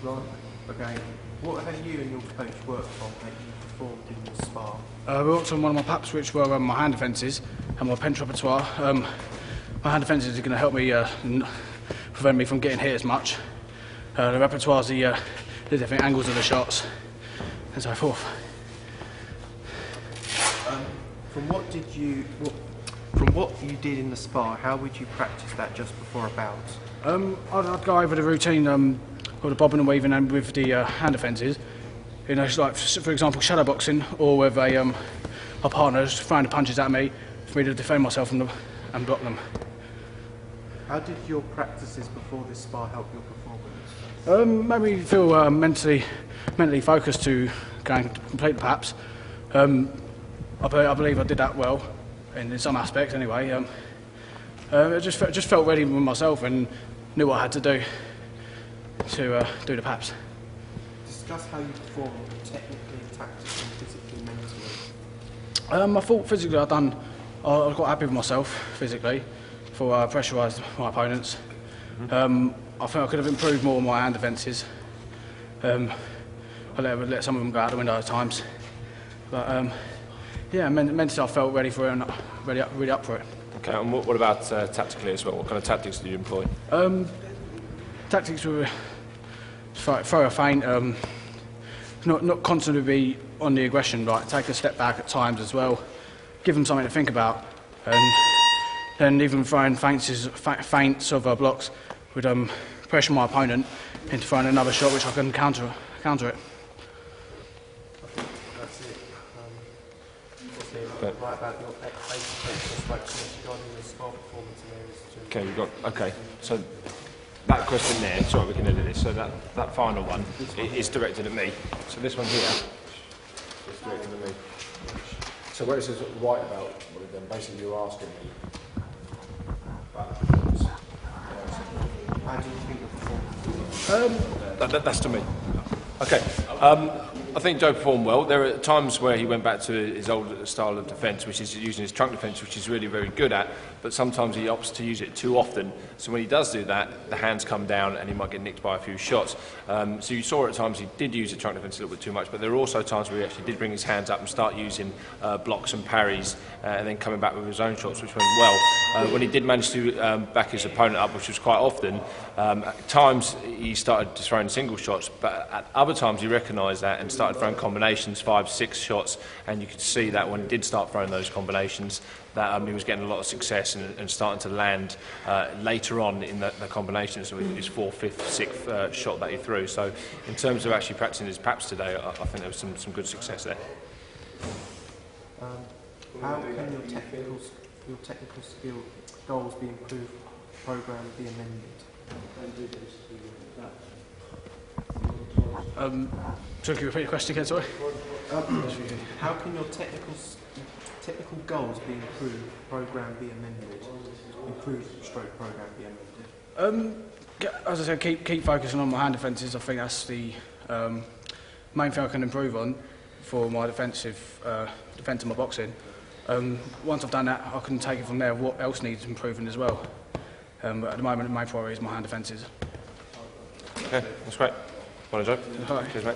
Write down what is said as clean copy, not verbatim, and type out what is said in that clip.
Right. Okay. What have you and your coach worked on that you performed in the spar? We worked on one of my PAPs, which were my hand defences and my pinch repertoire. My hand defences are going to help me prevent me from getting hit as much. The repertoire is the different angles of the shots and so forth. From what you did in the spar, how would you practice that just before a bout? I'd go over the routine with the bobbing and weaving and with the hand defences. You know, like for example, shadow boxing, or with my partner just throwing the punches at me for me to defend myself and block them. How did your practices before this spar help your performance? Made me feel mentally focused to go and complete the PAPs. I believe I did that well, in some aspects anyway. I just felt ready with myself and knew what I had to do the PAPs. Discuss how you perform technically, tactically, physically, mentally. I thought physically I was quite happy with myself physically for pressurised my opponents. I think I could have improved more on my hand defences. I let some of them go out the window at times. But yeah, mentally I felt ready for it and really up for it. Okay, and what about tactically as well? What kind of tactics did you employ? Tactics were throw a feint, not constantly be on the aggression, like take a step back at times as well, give them something to think about, and then even throwing feints of blocks would pressure my opponent into throwing another shot which I can counter it. That's it. Right about your basic regarding the spar performance in areas too. Okay, so that question there, sorry we can edit this, so that final one is directed at me. So this one here is directed at me. So where it says right about what it done, basically you're asking me about How do you think your performance? that's to me. Okay. I think Joe performed well. There are times where he went back to his old style of defence, which is using his trunk defence, which he's really very good at, but sometimes he opts to use it too often. So when he does do that, the hands come down and he might get nicked by a few shots. So you saw at times he did use the trunk defence a little bit too much, but there are also times where he actually did bring his hands up and start using blocks and parries and then coming back with his own shots, which went well. When he did manage to back his opponent up, which was quite often, at times he started just throwing single shots, but at other times he recognised that and started throwing combinations, 5, 6 shots, and you could see that when he did start throwing those combinations, that he was getting a lot of success and starting to land later on in the combinations with his 4th, 5th, 6th shot that he threw. So in terms of actually practicing his PAPs today, I think there was some good success there. How can your technical skill goals be improved, program be amended? Sorry, can you repeat the question again, sorry? How can your technical goals be improved, program be amended? Improved stroke program be amended? As I said, keep focusing on my hand defences. I think that's the main thing I can improve on for my defence of my boxing. Once I've done that, I can take it from there. What else needs improving as well? But at the moment, the main priority is my hand defences. Okay, that's great. Well done, Joe. All right. Cheers, mate.